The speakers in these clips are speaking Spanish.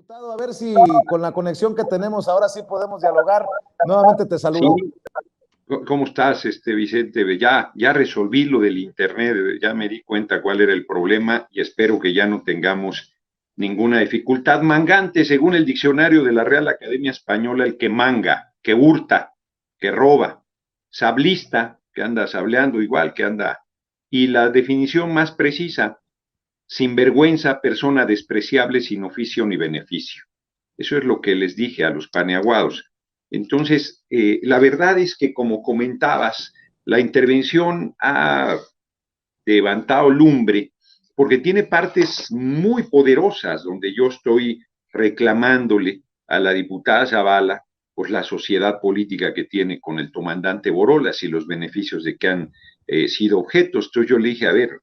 Diputado, a ver si con la conexión que tenemos ahora sí podemos dialogar. Nuevamente te Sí, saludo. ¿cómo estás, Vicente? Ya resolví lo del internet, ya me di cuenta cuál era el problema y espero que ya no tengamos ninguna dificultad. Mangante, según el diccionario de la Real Academia Española, el que manga, que hurta, que roba, sablista, que anda sableando igual, que anda. Y la definición más precisa, sinvergüenza, persona despreciable sin oficio ni beneficio. Eso es lo que les dije a los paneaguados. Entonces, la verdad es que, como comentabas, la intervención ha levantado lumbre porque tiene partes muy poderosas donde yo estoy reclamándole a la diputada Zavala pues la sociedad política que tiene con el comandante Borolas y los beneficios de que han sido objetos. Entonces yo le dije, a ver,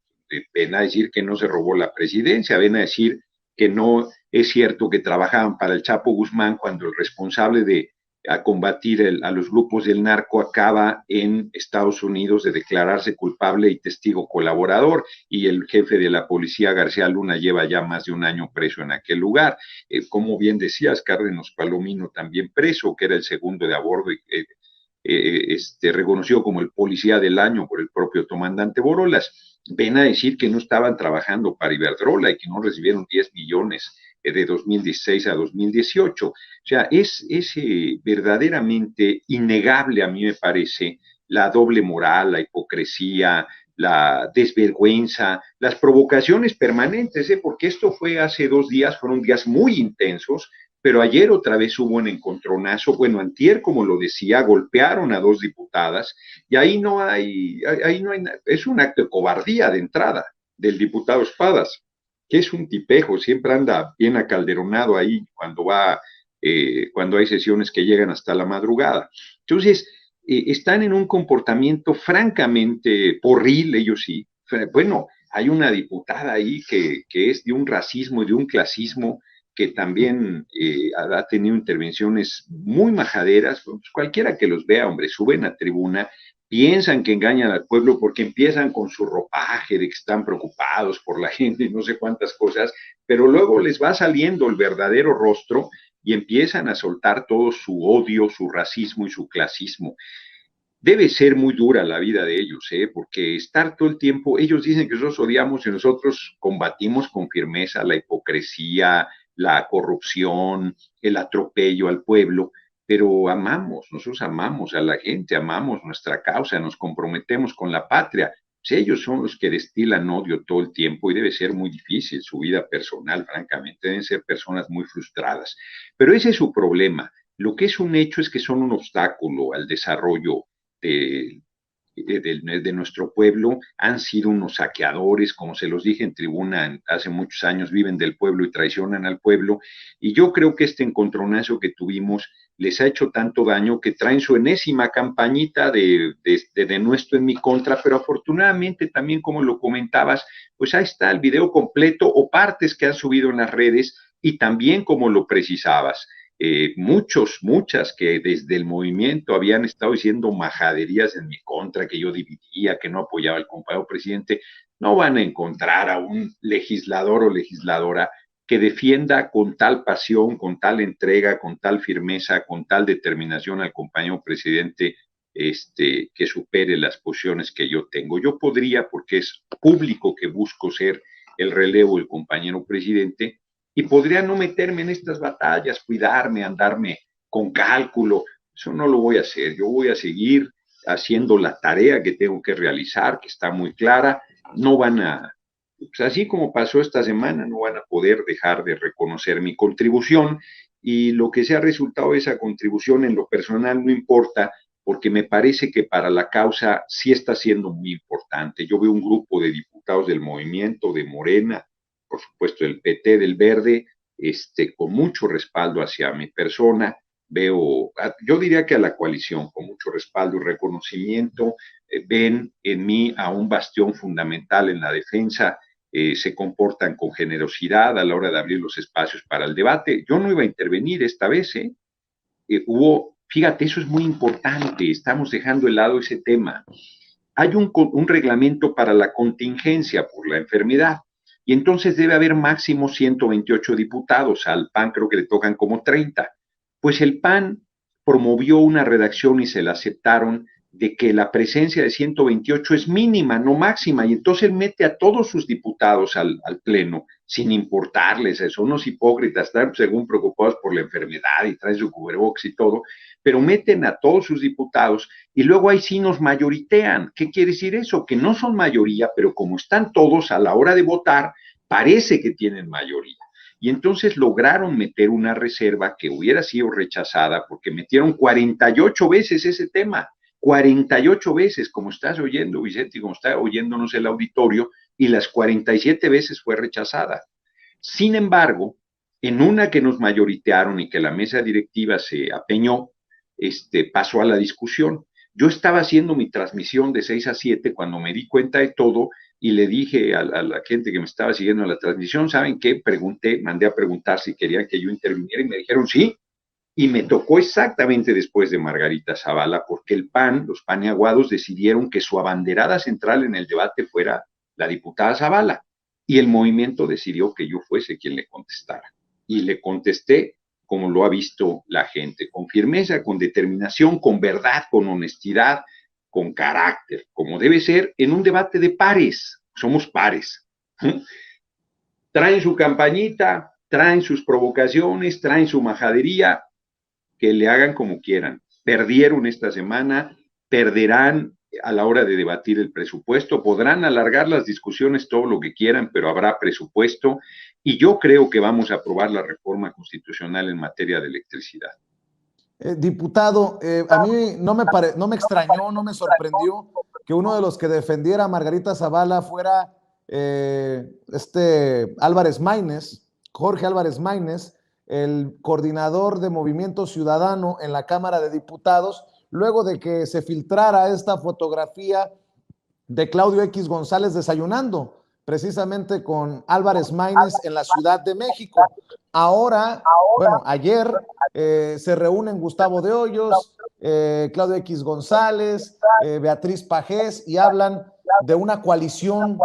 ven a decir que no se robó la presidencia, ven a decir que no es cierto que trabajaban para el Chapo Guzmán cuando el responsable de a combatir a los grupos del narco acaba en Estados Unidos de declararse culpable y testigo colaborador, y el jefe de la policía, García Luna, lleva ya más de un año preso en aquel lugar. Como bien decías, Cárdenas Palomino también preso, que era el segundo de a bordo, reconocido como el policía del año por el propio comandante Borolas. Ven a decir que no estaban trabajando para Iberdrola y que no recibieron 10 millones de 2016 a 2018. O sea, es verdaderamente innegable, a mí me parece, la doble moral, la hipocresía, la desvergüenza, las provocaciones permanentes, porque esto fue hace 2 días, fueron días muy intensos, pero ayer otra vez hubo un encontronazo, bueno, antier, como lo decía, golpearon a 2 diputadas, y ahí no hay, es un acto de cobardía de entrada del diputado Espadas, que es un tipejo, siempre anda bien acalderonado ahí cuando hay sesiones que llegan hasta la madrugada. Entonces, están en un comportamiento francamente porril, ellos sí. Bueno, hay una diputada ahí que es de un racismo y de un clasismo que también ha tenido intervenciones muy majaderas. Pues cualquiera que los vea, hombre, suben a tribuna, piensan que engañan al pueblo porque empiezan con su ropaje de que están preocupados por la gente y no sé cuántas cosas, pero luego les va saliendo el verdadero rostro y empiezan a soltar todo su odio, su racismo y su clasismo. Debe ser muy dura la vida de ellos, porque estar todo el tiempo, ellos dicen que nosotros odiamos y nosotros combatimos con firmeza la hipocresía, la corrupción, el atropello al pueblo, pero nosotros amamos a la gente, amamos nuestra causa, nos comprometemos con la patria. Pues ellos son los que destilan odio todo el tiempo y debe ser muy difícil su vida personal, francamente, deben ser personas muy frustradas. Pero ese es su problema. Lo que es un hecho es que son un obstáculo al desarrollo de, de nuestro pueblo, han sido unos saqueadores, como se los dije en tribuna hace muchos años, viven del pueblo y traicionan al pueblo, y yo creo que este encontronazo que tuvimos les ha hecho tanto daño que traen su enésima campañita de nuestro en mi contra, pero afortunadamente también, como lo comentabas, pues ahí está el video completo o partes que han subido en las redes, y también como lo precisabas, muchas que desde el movimiento habían estado diciendo majaderías en mi contra, que yo dividía, que no apoyaba al compañero presidente, no van a encontrar a un legislador o legisladora que defienda con tal pasión, con tal entrega, con tal firmeza, con tal determinación al compañero presidente, que supere las posiciones que yo tengo. Yo podría, porque es público que busco ser el relevo del compañero presidente, y podría no meterme en estas batallas, cuidarme, andarme con cálculo. Eso no lo voy a hacer. Yo voy a seguir haciendo la tarea que tengo que realizar, que está muy clara. No van a, pues así como pasó esta semana, no van a poder dejar de reconocer mi contribución, y lo que sea resultado de esa contribución en lo personal no importa, porque me parece que para la causa sí está siendo muy importante. Yo veo un grupo de diputados del movimiento, de Morena, por supuesto del PT, del Verde, con mucho respaldo hacia mi persona. Veo, yo diría que a la coalición, con mucho respaldo y reconocimiento, ven en mí a un bastión fundamental en la defensa, se comportan con generosidad a la hora de abrir los espacios para el debate. Yo no iba a intervenir esta vez, fíjate, eso es muy importante, estamos dejando de lado ese tema. Hay un reglamento para la contingencia por la enfermedad. y entonces debe haber máximo 128 diputados, al PAN creo que le tocan como 30. Pues el PAN promovió una redacción y se la aceptaron de que la presencia de 128 es mínima, no máxima, y entonces él mete a todos sus diputados al pleno, sin importarles, son unos hipócritas, están según preocupados por la enfermedad y traen su cubrebocas y todo, pero meten a todos sus diputados y luego ahí sí nos mayoritean. ¿Qué quiere decir eso? Que no son mayoría, pero como están todos a la hora de votar, parece que tienen mayoría. Y entonces lograron meter una reserva que hubiera sido rechazada porque metieron 48 veces ese tema. 48 veces, como estás oyendo, Vicente, y como está oyéndonos el auditorio, y las 47 veces fue rechazada. Sin embargo, en una que nos mayoritearon y que la mesa directiva se apeñó, pasó a la discusión. Yo estaba haciendo mi transmisión de 6 a 7 cuando me di cuenta de todo y le dije a la gente que me estaba siguiendo en la transmisión, ¿saben qué? Pregunté, mandé a preguntar si querían que yo interviniera y me dijeron sí, y me tocó exactamente después de Margarita Zavala, porque el PAN, los paniaguados, decidieron que su abanderada central en el debate fuera la diputada Zavala, y el movimiento decidió que yo fuese quien le contestara. Y le contesté como lo ha visto la gente, con firmeza, con determinación, con verdad, con honestidad, con carácter, como debe ser en un debate de pares. Somos pares. Traen su campañita, traen sus provocaciones, traen su majadería, que le hagan como quieran. Perdieron esta semana, perderán a la hora de debatir el presupuesto, podrán alargar las discusiones todo lo que quieran, pero habrá presupuesto y yo creo que vamos a aprobar la reforma constitucional en materia de electricidad. Diputado, a mí no me extrañó, no me sorprendió que uno de los que defendiera a Margarita Zavala fuera Álvarez Maínez, Jorge Álvarez Maínez, el coordinador de Movimiento Ciudadano en la Cámara de Diputados, luego de que se filtrara esta fotografía de Claudio X González desayunando precisamente con Álvarez Maínez en la Ciudad de México. Ahora, bueno, ayer se reúnen Gustavo de Hoyos, Claudio X González, Beatriz Pajés y hablan de una coalición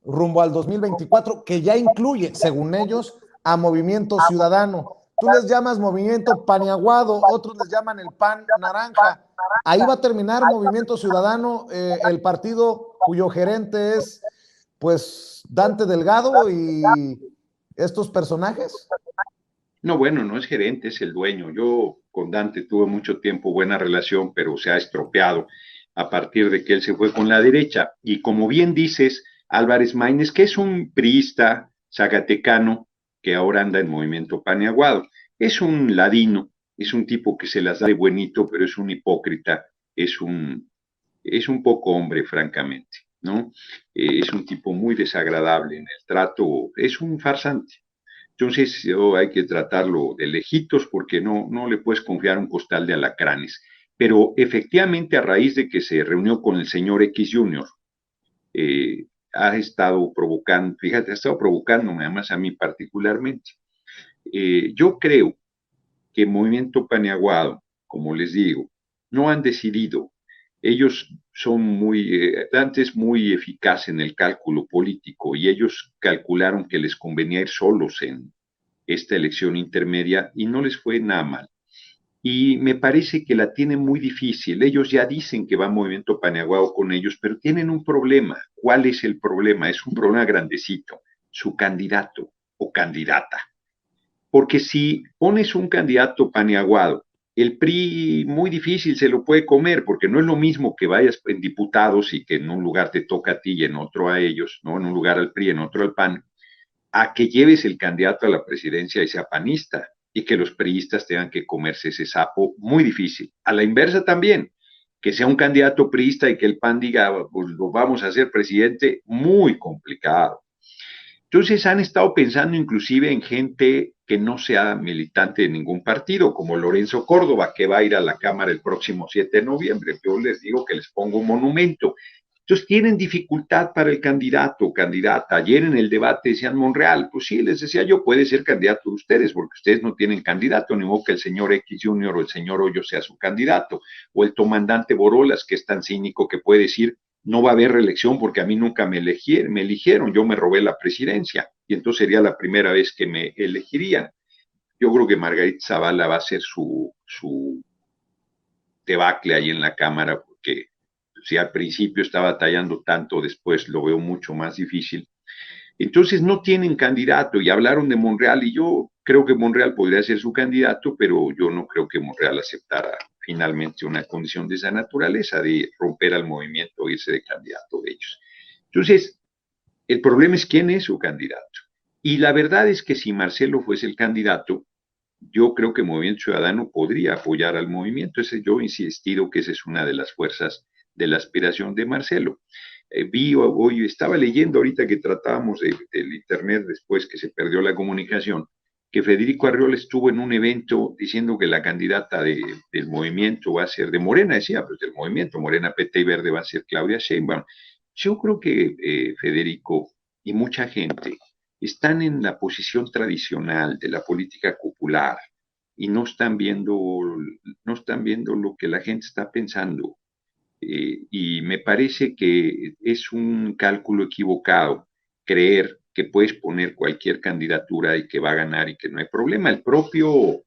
rumbo al 2024 que ya incluye, según ellos, a Movimiento Ciudadano. Tú les llamas Movimiento Paniaguado, otros les llaman el PAN Naranja. Ahí va a terminar Movimiento Ciudadano, el partido cuyo gerente es, pues, Dante Delgado y estos personajes. No, bueno, no es gerente, es el dueño. Yo con Dante tuve mucho tiempo buena relación, pero se ha estropeado a partir de que él se fue con la derecha. Y como bien dices, Álvarez Maínez, que es un priista zacatecano que ahora anda en Movimiento Paniaguado, es un ladino, es un tipo que se las da de buenito, pero es un hipócrita, es un poco hombre, francamente, ¿no? Es un tipo muy desagradable en el trato, es un farsante. Entonces, hay que tratarlo de lejitos porque no le puedes confiar un costal de alacranes. Pero efectivamente, a raíz de que se reunió con el señor X Junior, ha estado provocando, fíjate, ha estado provocándome, además a mí particularmente. Yo creo que Movimiento Paniaguado, como les digo, no han decidido. Ellos son antes muy eficaz en el cálculo político y ellos calcularon que les convenía ir solos en esta elección intermedia y no les fue nada mal. Y me parece que la tienen muy difícil. Ellos ya dicen que va Movimiento Paniaguado con ellos, pero tienen un problema. ¿Cuál es el problema? Es un problema grandecito. Su candidato o candidata. Porque si pones un candidato paniaguado, el PRI muy difícil se lo puede comer, porque no es lo mismo que vayas en diputados y que en un lugar te toca a ti y en otro a ellos, ¿no? En un lugar al PRI, en otro al PAN, a que lleves el candidato a la presidencia y sea panista, y que los priistas tengan que comerse ese sapo, muy difícil. A la inversa también, que sea un candidato priista y que el PAN diga, pues lo vamos a hacer presidente, muy complicado. Entonces han estado pensando inclusive en gente que no sea militante de ningún partido, como Lorenzo Córdoba, que va a ir a la Cámara el próximo 7 de noviembre. Yo les digo que les pongo un monumento. Entonces tienen dificultad para el candidato o candidata. Ayer en el debate decían Monreal, pues sí, les decía yo, puede ser candidato de ustedes, porque ustedes no tienen candidato, ni modo que el señor X Junior o el señor Hoyo sea su candidato, o el comandante Borolas, que es tan cínico que puede decir no va a haber reelección porque a mí nunca me eligieron, yo me robé la presidencia y entonces sería la primera vez que me elegirían. Yo creo que Margarita Zavala va a ser su debacle ahí en la Cámara, porque si al principio está batallando tanto, después lo veo mucho más difícil. Entonces no tienen candidato y hablaron de Monreal y yo creo que Monreal podría ser su candidato, pero yo no creo que Monreal aceptara finalmente una condición de esa naturaleza, de romper al movimiento o irse de candidato de ellos. Entonces, el problema es quién es su candidato. Y la verdad es que si Marcelo fuese el candidato, yo creo que Movimiento Ciudadano podría apoyar al movimiento. Yo he insistido que esa es una de las fuerzas de la aspiración de Marcelo. Hoy estaba leyendo ahorita que tratábamos del internet después que se perdió la comunicación, que Federico Arriola estuvo en un evento diciendo que la candidata del movimiento va a ser de Morena, decía, pues del movimiento Morena, PT y Verde va a ser Claudia Sheinbaum. Yo creo que Federico y mucha gente están en la posición tradicional de la política popular y no están viendo lo que la gente está pensando. Y me parece que es un cálculo equivocado creer que puedes poner cualquier candidatura y que va a ganar y que no hay problema. El propio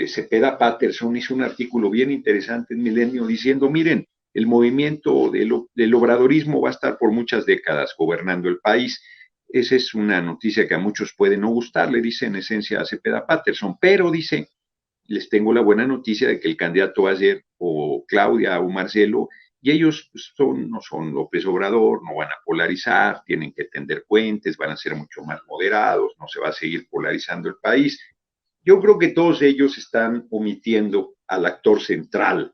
Cepeda Patterson hizo un artículo bien interesante en Milenio diciendo, miren, el movimiento del obradorismo va a estar por muchas décadas gobernando el país. Esa es una noticia que a muchos puede no gustar, le dice en esencia a Cepeda Patterson, pero dice, les tengo la buena noticia de que el candidato va a ser o Claudia o Marcelo, y ellos no son López Obrador, no van a polarizar, tienen que tender puentes, van a ser mucho más moderados, no se va a seguir polarizando el país. Yo creo que todos ellos están omitiendo al actor central.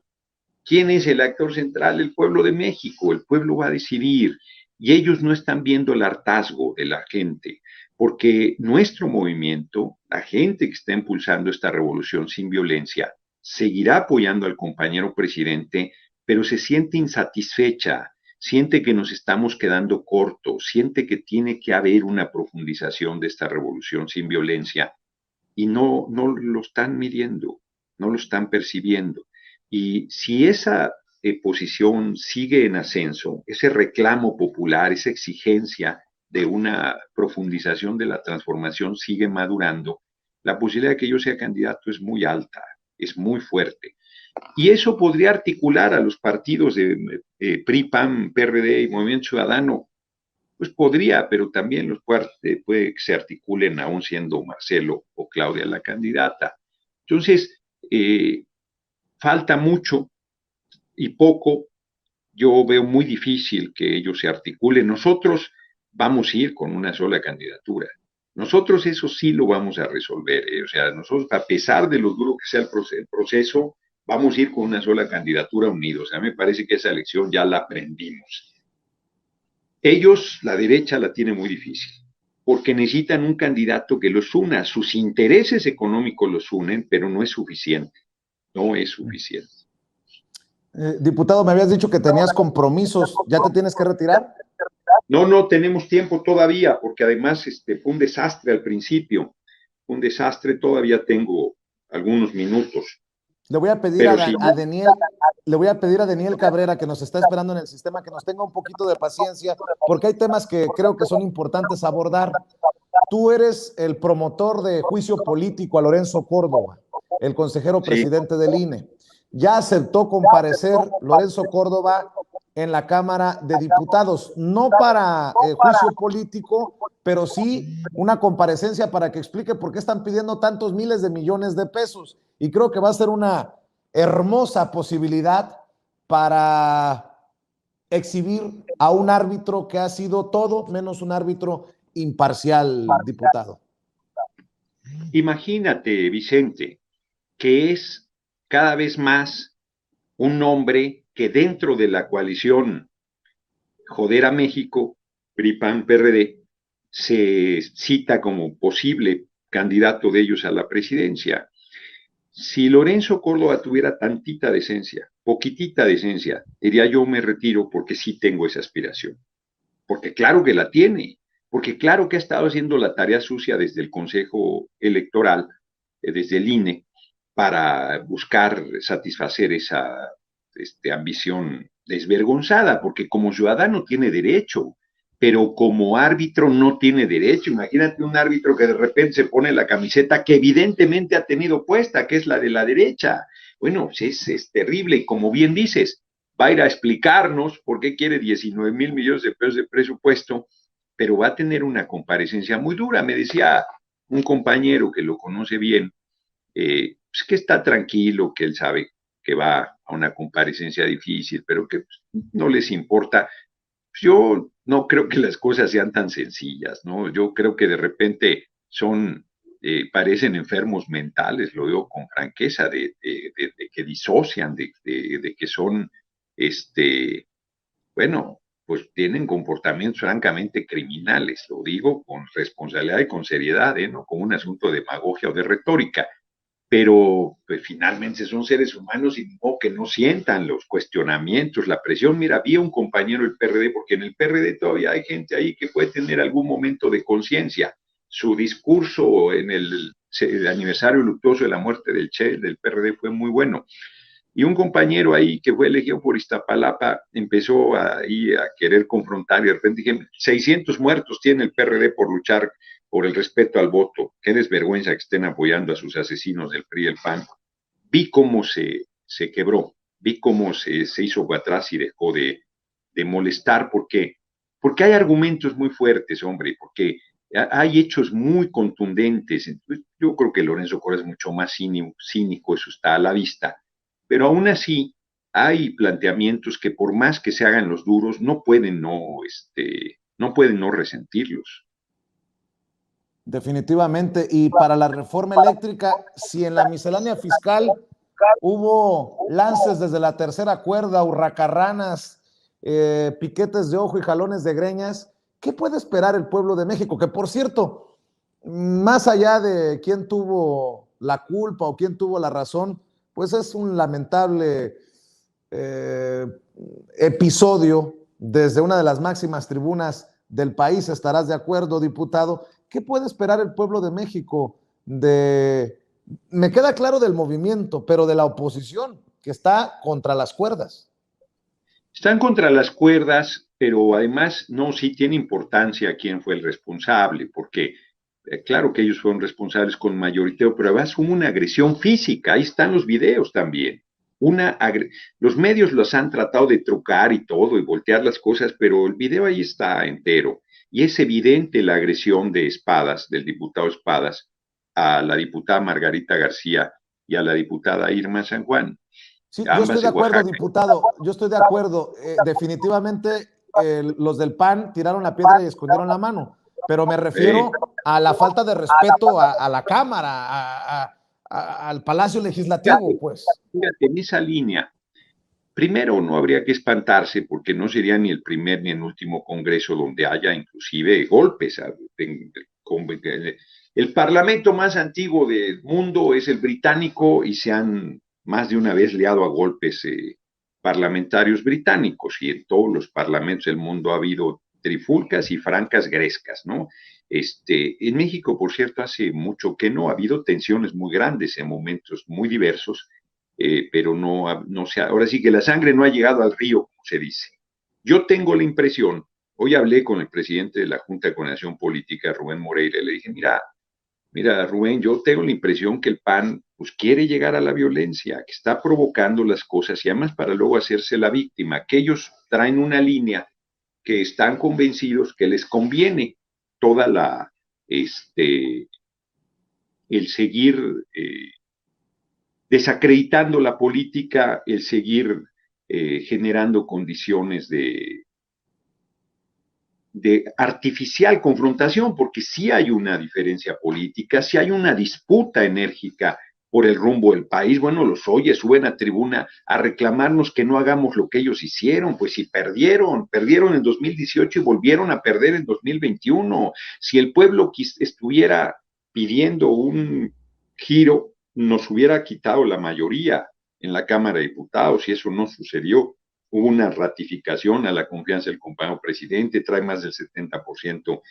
¿Quién es el actor central? El pueblo de México. El pueblo va a decidir y ellos no están viendo el hartazgo de la gente, porque nuestro movimiento, la gente que está impulsando esta revolución sin violencia, seguirá apoyando al compañero presidente, pero se siente insatisfecha, siente que nos estamos quedando cortos, siente que tiene que haber una profundización de esta revolución sin violencia y no lo están midiendo, no lo están percibiendo. Y si esa posición sigue en ascenso, ese reclamo popular, esa exigencia de una profundización de la transformación sigue madurando, la posibilidad de que yo sea candidato es muy alta, es muy fuerte. Y eso podría articular a los partidos de PRI, PAN, PRD y Movimiento Ciudadano. Pues podría, pero también puede que se articulen aún siendo Marcelo o Claudia la candidata. Entonces, falta mucho y poco. Yo veo muy difícil que ellos se articulen. Nosotros vamos a ir con una sola candidatura. Nosotros eso sí lo vamos a resolver. O sea, nosotros, a pesar de lo duro que sea el proceso, vamos a ir con una sola candidatura unidos. A mí me parece que esa elección ya la aprendimos. Ellos, la derecha, la tiene muy difícil, porque necesitan un candidato que los una. Sus intereses económicos los unen, pero no es suficiente. No es suficiente. Diputado, me habías dicho que tenías compromisos. ¿Ya te tienes que retirar? No tenemos tiempo todavía, porque además fue un desastre al principio. Un desastre, todavía tengo algunos minutos. Le voy a pedir Pero sí, a Daniel, le voy a pedir a Daniel Cabrera, que nos está esperando en el sistema, que nos tenga un poquito de paciencia, porque hay temas que creo que son importantes abordar. Tú eres el promotor de juicio político a Lorenzo Córdoba, el consejero sí, presidente del INE. Ya aceptó comparecer Lorenzo Córdoba en la Cámara de Diputados, no para juicio político, pero sí una comparecencia para que explique por qué están pidiendo tantos miles de millones de pesos. Y creo que va a ser una hermosa posibilidad para exhibir a un árbitro que ha sido todo menos un árbitro imparcial, diputado. imagínate, Vicente, que es cada vez más un nombre que dentro de la coalición Joder a México, PRI, PAN, PRD, se cita como posible candidato de ellos a la presidencia. Si Lorenzo Córdoba tuviera tantita decencia, poquitita decencia, diría yo me retiro porque sí tengo esa aspiración. Porque claro que la tiene, porque claro que ha estado haciendo la tarea sucia desde el Consejo Electoral, desde el INE, para buscar satisfacer esa ambición desvergonzada, porque como ciudadano tiene derecho, pero como árbitro no tiene derecho. Imagínate un árbitro que de repente se pone la camiseta que evidentemente ha tenido puesta, que es la de la derecha. Bueno, pues es terrible y como bien dices, va a ir a explicarnos por qué quiere 19,000 millones de pesos de presupuesto, pero va a tener una comparecencia muy dura. Me decía un compañero que lo conoce bien, pues que está tranquilo, que él sabe que va a una comparecencia difícil, pero que pues, no les importa. Yo no creo que las cosas sean tan sencillas, ¿no? Yo creo que de repente parecen enfermos mentales, lo digo con franqueza, de que disocian, de que son, este, bueno, pues tienen comportamientos francamente criminales, lo digo con responsabilidad y con seriedad, no como un asunto de demagogia o de retórica, pero pues, finalmente son seres humanos y no que no sientan los cuestionamientos, la presión. Mira, vi a un compañero del PRD, porque en el PRD todavía hay gente ahí que puede tener algún momento de conciencia. Su discurso en el aniversario luctuoso de la muerte del Che, del PRD, fue muy bueno. Y un compañero ahí que fue elegido por Iztapalapa empezó ahí a querer confrontar y de repente dije, 600 muertos tiene el PRD por luchar por el respeto al voto. Qué desvergüenza que estén apoyando a sus asesinos del PRI y el PAN. Vi cómo se quebró, vi cómo se hizo para atrás y dejó de molestar, porque hay argumentos muy fuertes, hombre, porque hay hechos muy contundentes. Yo creo que Lorenzo Córdoba es mucho más cínico, eso está a la vista, pero aún así hay planteamientos que por más que se hagan los duros, no pueden no resentirlos. Definitivamente. Y para la reforma eléctrica, si en la miscelánea fiscal hubo lances desde la tercera cuerda, hurracarranas, piquetes de ojo y jalones de greñas, ¿qué puede esperar el pueblo de México? Que por cierto, más allá de quién tuvo la culpa o quién tuvo la razón, pues es un lamentable eh, episodio desde una de las máximas tribunas del país. ¿Estarás de acuerdo, diputado? ¿Qué puede esperar el pueblo de México de... Me queda claro del movimiento, pero de la oposición, que está contra las cuerdas? Están contra las cuerdas, pero además no, sí tiene importancia quién fue el responsable, porque claro que ellos fueron responsables con mayoriteo, pero además hubo una agresión física, ahí están los videos también. Los medios los han tratado de trucar y todo, y voltear las cosas, pero el video ahí está entero. Y es evidente la agresión de Espadas, del diputado Espadas, a la diputada Margarita García y a la diputada Irma San Juan, Sí, yo estoy ambas de de acuerdo, Oaxaca. diputado, yo estoy de acuerdo. Definitivamente los del PAN tiraron la piedra y escondieron la mano, pero me refiero a la falta de respeto a la Cámara, al Palacio Legislativo, pues. Fíjate, en esa línea, primero no habría que espantarse porque no sería ni el primer ni el último congreso donde haya inclusive golpes. El parlamento más antiguo del mundo es el británico y se han más de una vez liado a golpes parlamentarios británicos y en todos los parlamentos del mundo ha habido trifulcas y francas grescas, ¿no? En México, por cierto, hace mucho que no ha habido tensiones muy grandes en momentos muy diversos, pero no sé, ahora sí que la sangre no ha llegado al río, como se dice. Yo tengo la impresión, hoy hablé con el presidente de la Junta de Coordinación Política, Rubén Moreira, y le dije, mira, Rubén, yo tengo la impresión que el PAN pues quiere llegar a la violencia, que está provocando las cosas y además para luego hacerse la víctima, que ellos traen una línea que están convencidos que les conviene toda el seguir desacreditando la política, el seguir generando condiciones de artificial confrontación, porque sí hay una diferencia política, sí hay una disputa enérgica por el rumbo del país. Bueno, los oyes, suben a tribuna a reclamarnos que no hagamos lo que ellos hicieron, pues si perdieron en 2018 y volvieron a perder en 2021. Si el pueblo estuviera pidiendo un giro, nos hubiera quitado la mayoría en la Cámara de Diputados y eso no sucedió. Hubo una ratificación a la confianza del compañero presidente, trae más del 70%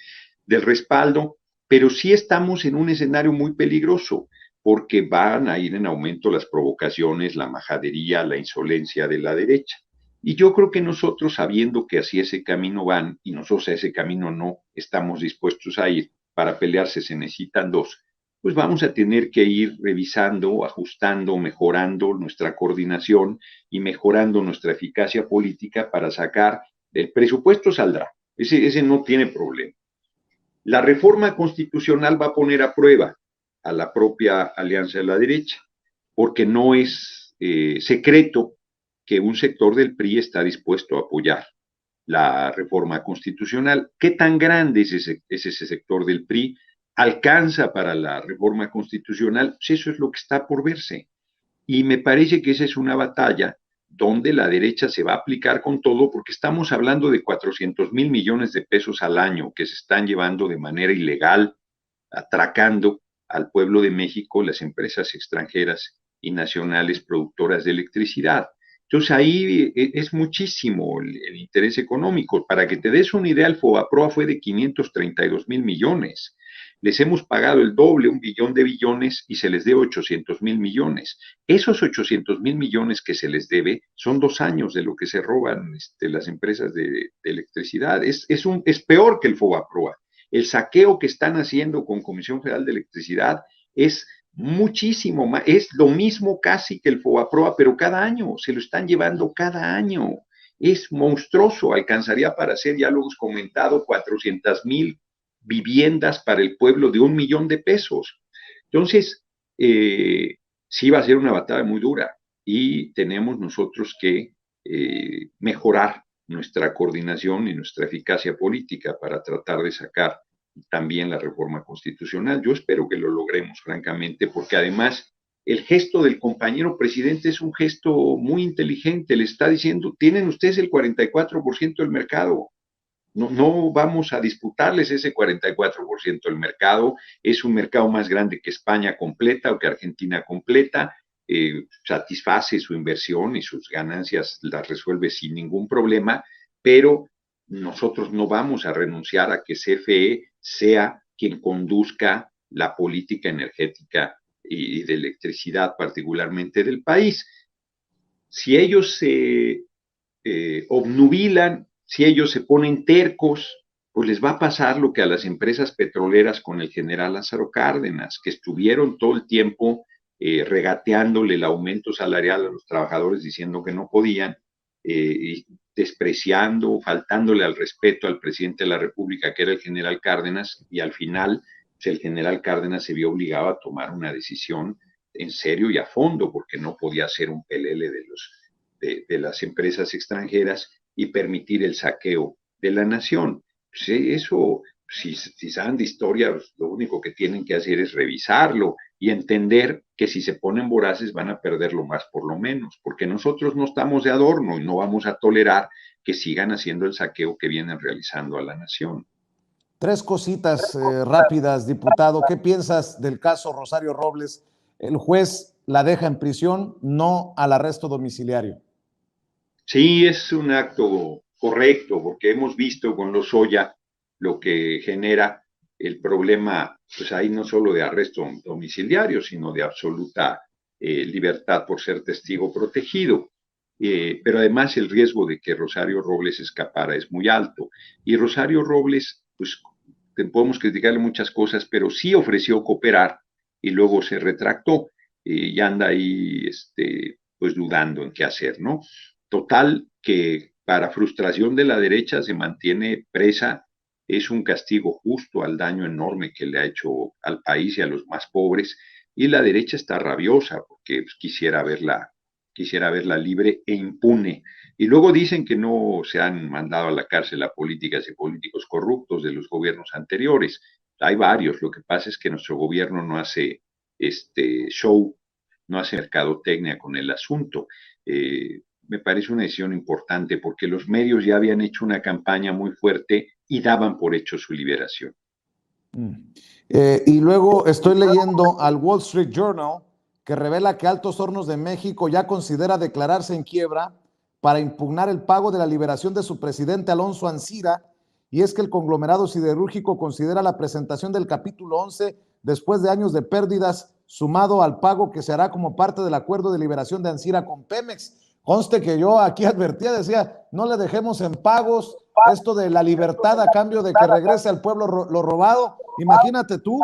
del respaldo, pero sí estamos en un escenario muy peligroso porque van a ir en aumento las provocaciones, la majadería, la insolencia de la derecha. Y yo creo que nosotros, sabiendo que así ese camino van, y nosotros a ese camino no estamos dispuestos a ir, para pelearse se necesitan dos, pues vamos a tener que ir revisando, ajustando, mejorando nuestra coordinación y mejorando nuestra eficacia política para sacar, el presupuesto saldrá, ese no tiene problema. La reforma constitucional va a poner a prueba a la propia Alianza de la Derecha, porque no es secreto que un sector del PRI está dispuesto a apoyar la reforma constitucional. ¿Qué tan grande es ese sector del PRI? ¿Alcanza para la reforma constitucional? Pues eso es lo que está por verse. Y me parece que esa es una batalla donde la derecha se va a aplicar con todo, porque estamos hablando de 400,000 millones de pesos al año que se están llevando de manera ilegal, atracando al pueblo de México las empresas extranjeras y nacionales productoras de electricidad. Entonces ahí es muchísimo el interés económico. Para que te des una idea, el FOBAPROA fue de 532,000 millones. Les hemos pagado el doble, 1 billón de billones, y se les debe 800,000 millones. Esos 800,000 millones que se les debe son 2 años de lo que se roban las empresas de electricidad. Es peor que el FOBAPROA. El saqueo que están haciendo con Comisión Federal de Electricidad es muchísimo más, es lo mismo casi que el FOBAPROA, pero cada año, se lo están llevando cada año. Es monstruoso, alcanzaría para ser, ya lo hemos comentado, 400,000 viviendas para el pueblo de 1 millón de pesos. Entonces, sí va a ser una batalla muy dura y tenemos nosotros que mejorar nuestra coordinación y nuestra eficacia política para tratar de sacar también la reforma constitucional. Yo espero que lo logremos, francamente, porque además el gesto del compañero presidente es un gesto muy inteligente. Le está diciendo, tienen ustedes el 44% del mercado. No vamos a disputarles ese 44% del mercado. Es un mercado más grande que España completa o que Argentina completa. Satisface su inversión y sus ganancias las resuelve sin ningún problema, pero nosotros no vamos a renunciar a que CFE sea quien conduzca la política energética y de electricidad, particularmente del país. Si ellos se obnubilan, si ellos se ponen tercos, pues les va a pasar lo que a las empresas petroleras con el general Lázaro Cárdenas, que estuvieron todo el tiempo regateándole el aumento salarial a los trabajadores diciendo que no podían, y despreciando, faltándole al respeto al presidente de la República, que era el general Cárdenas, y al final pues, el general Cárdenas se vio obligado a tomar una decisión en serio y a fondo, porque no podía ser un pelele de las empresas extranjeras y permitir el saqueo de la nación. Pues eso, si saben de historia, lo único que tienen que hacer es revisarlo y entender que si se ponen voraces van a perder lo más por lo menos, porque nosotros no estamos de adorno y no vamos a tolerar que sigan haciendo el saqueo que vienen realizando a la nación. Tres cositas rápidas, diputado. ¿Qué piensas del caso Rosario Robles? El juez la deja en prisión, no al arresto domiciliario. Sí, es un acto correcto, porque hemos visto con Lozoya lo que genera el problema, pues ahí no solo de arresto domiciliario, sino de absoluta libertad por ser testigo protegido. Pero además el riesgo de que Rosario Robles escapara es muy alto. Y Rosario Robles, pues podemos criticarle muchas cosas, pero sí ofreció cooperar y luego se retractó y anda ahí pues dudando en qué hacer, ¿no? Total, que para frustración de la derecha se mantiene presa, es un castigo justo al daño enorme que le ha hecho al país y a los más pobres, y la derecha está rabiosa porque pues, quisiera verla libre e impune. Y luego dicen que no se han mandado a la cárcel a políticas y políticos corruptos de los gobiernos anteriores. Hay varios, lo que pasa es que nuestro gobierno no hace show, no hace mercadotecnia con el asunto. Me parece una decisión importante porque los medios ya habían hecho una campaña muy fuerte y daban por hecho su liberación. Y luego estoy leyendo al Wall Street Journal que revela que Altos Hornos de México ya considera declararse en quiebra para impugnar el pago de la liberación de su presidente Alonso Ancira, y es que el conglomerado siderúrgico considera la presentación del capítulo 11 después de años de pérdidas, sumado al pago que se hará como parte del acuerdo de liberación de Ancira con Pemex, Conste que yo aquí advertía, decía, no le dejemos en pagos esto de la libertad a cambio de que regrese al pueblo lo robado. Imagínate tú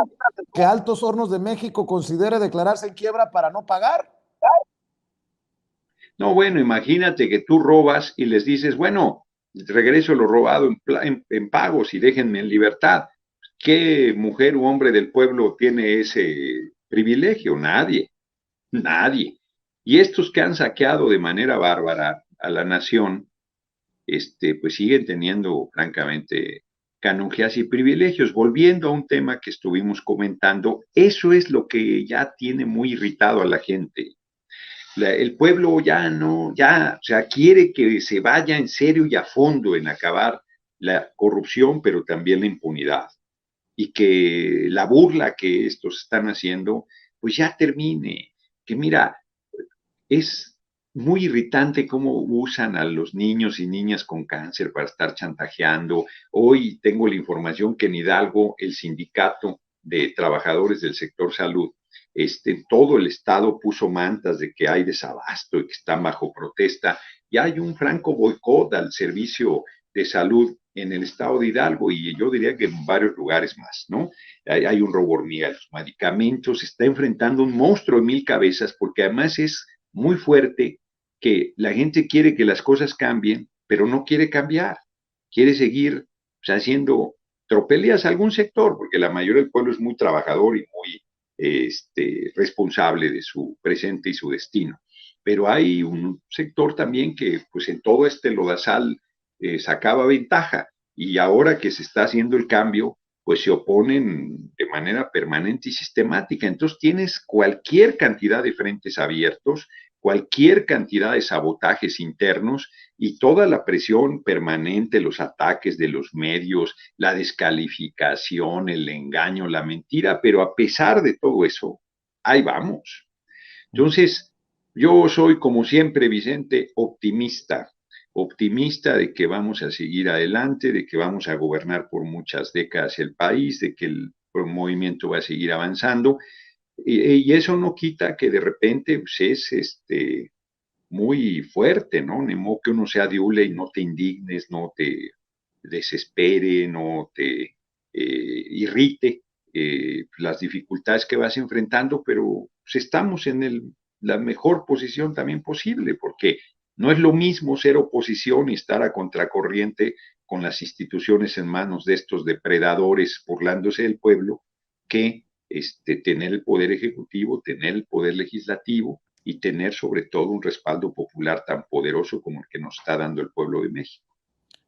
que Altos Hornos de México considere declararse en quiebra para no pagar. No, bueno, imagínate que tú robas y les dices, bueno, regreso lo robado en pagos y déjenme en libertad. ¿Qué mujer u hombre del pueblo tiene ese privilegio? Nadie, nadie. Y estos que han saqueado de manera bárbara a la nación, pues siguen teniendo, francamente, canonjías y privilegios. Volviendo a un tema que estuvimos comentando, eso es lo que ya tiene muy irritado a la gente. El pueblo ya no, ya, o sea, quiere que se vaya en serio y a fondo en acabar la corrupción, pero también la impunidad. Y que la burla que estos están haciendo, pues ya termine. Que mira, es muy irritante cómo usan a los niños y niñas con cáncer para estar chantajeando. Hoy tengo la información que en Hidalgo el sindicato de trabajadores del sector salud, todo el estado puso mantas de que hay desabasto y que están bajo protesta. Y hay un franco boicot al servicio de salud en el estado de Hidalgo y yo diría que en varios lugares más, ¿no? Hay un robo hormiga de los medicamentos, se está enfrentando un monstruo de mil cabezas porque además es muy fuerte que la gente quiere que las cosas cambien, pero no quiere cambiar, quiere seguir haciendo tropelías a algún sector, porque la mayoría del pueblo es muy trabajador y muy responsable de su presente y su destino. Pero hay un sector también que, pues en todo este lodazal sacaba ventaja y ahora que se está haciendo el cambio, pues se oponen de manera permanente y sistemática. Entonces tienes cualquier cantidad de frentes abiertos, cualquier cantidad de sabotajes internos y toda la presión permanente, los ataques de los medios, la descalificación, el engaño, la mentira, pero a pesar de todo eso, ahí vamos. Entonces, yo soy, como siempre, Vicente, optimista, optimista de que vamos a seguir adelante, de que vamos a gobernar por muchas décadas el país, de que el movimiento va a seguir avanzando, y eso no quita que de repente pues, es muy fuerte, ¿no? Ni modo que uno sea diule y no te indignes, no te desespere, no te irrite las dificultades que vas enfrentando, pero pues, estamos en la mejor posición también posible, porque no es lo mismo ser oposición y estar a contracorriente con las instituciones en manos de estos depredadores burlándose del pueblo, que tener el poder ejecutivo, tener el poder legislativo y tener sobre todo un respaldo popular tan poderoso como el que nos está dando el pueblo de México.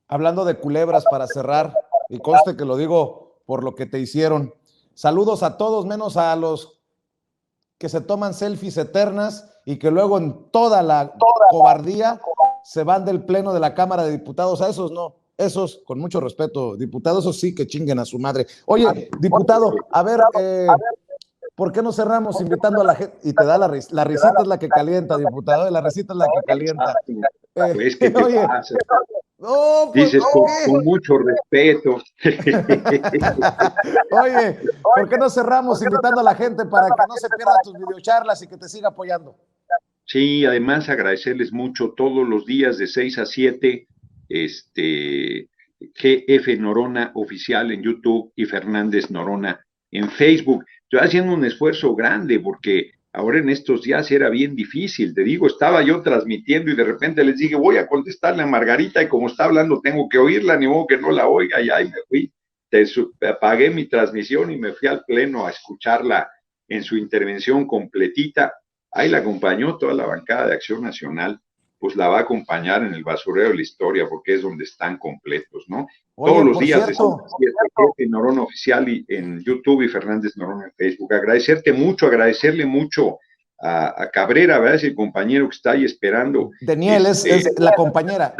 Hablando de culebras para cerrar, y conste que lo digo por lo que te hicieron, saludos a todos menos a los que se toman selfies eternas y que luego en toda la cobardía se van del pleno de la Cámara de Diputados. A esos no, esos, con mucho respeto, diputados, esos sí que chinguen a su madre. Oye, diputado, a ver, ¿por qué no cerramos invitando a la gente? Y te da la risita es la que calienta, diputado, la risita es la que calienta. Pues, ¿qué te oye, pasa? no, pues, Dices con mucho respeto. Oye, ¿por qué no cerramos invitando a la gente para que no se pierda tus videocharlas y que te siga apoyando? Sí, además agradecerles mucho todos los días de 6 a 7, GF Norona Oficial en YouTube y Fernández Norona en Facebook. Estoy haciendo un esfuerzo grande porque ahora en estos días era bien difícil. Te digo, estaba yo transmitiendo y de repente les dije, voy a contestarle a Margarita y como está hablando tengo que oírla, ni modo que no la oiga. Y ahí me fui, apagué mi transmisión y me fui al pleno a escucharla en su intervención completita. Ahí la acompañó toda la bancada de Acción Nacional, pues la va a acompañar en el basurero de la historia, porque es donde están completos, ¿no? Oye, todos los días cierto, de Norona Oficial y en YouTube y Fernández Norona en Facebook. Agradecerle mucho a Cabrera, ¿verdad? Es el compañero que está ahí esperando. Daniel, es la compañera,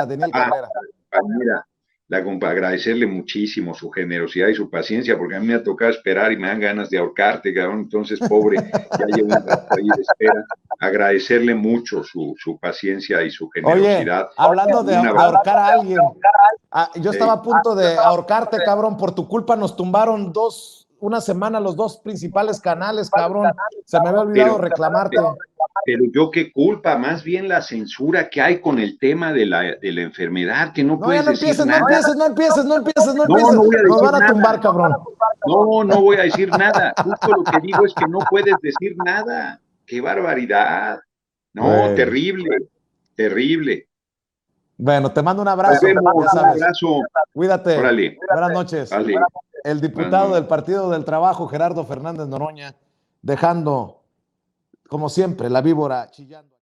Daniel Cabrera. Agradecerle muchísimo su generosidad y su paciencia, porque a mí me ha tocado esperar y me dan ganas de ahorcarte, cabrón. Entonces, pobre, ya llevo un rato ahí de espera. Agradecerle mucho su paciencia y su generosidad. Oye, hablando de ahorcar a alguien, yo estaba a punto de ahorcarte, cabrón. Por tu culpa nos tumbaron dos una semana los dos principales canales, cabrón. Se me había olvidado reclamarte. Pero yo qué culpa, más bien la censura que hay con el tema de la enfermedad, que no No, puedes ya no decir empieces, nada. no empieces, no empieces, no empieces, no No, empieces. no voy a Nos decir van a nada. tumbar, cabrón. No, no voy a decir nada. Justo lo que digo es que no puedes decir nada. ¡Qué barbaridad! No, Bueno. terrible, terrible. Bueno, te mando un Nos abrazo, vemos, ya un sabes. abrazo. Cuídate. Órale, Buenas noches. vale. El Buenas diputado noches. del Partido del Trabajo, Gerardo Fernández Noroña, dejando, como siempre, la víbora chillando.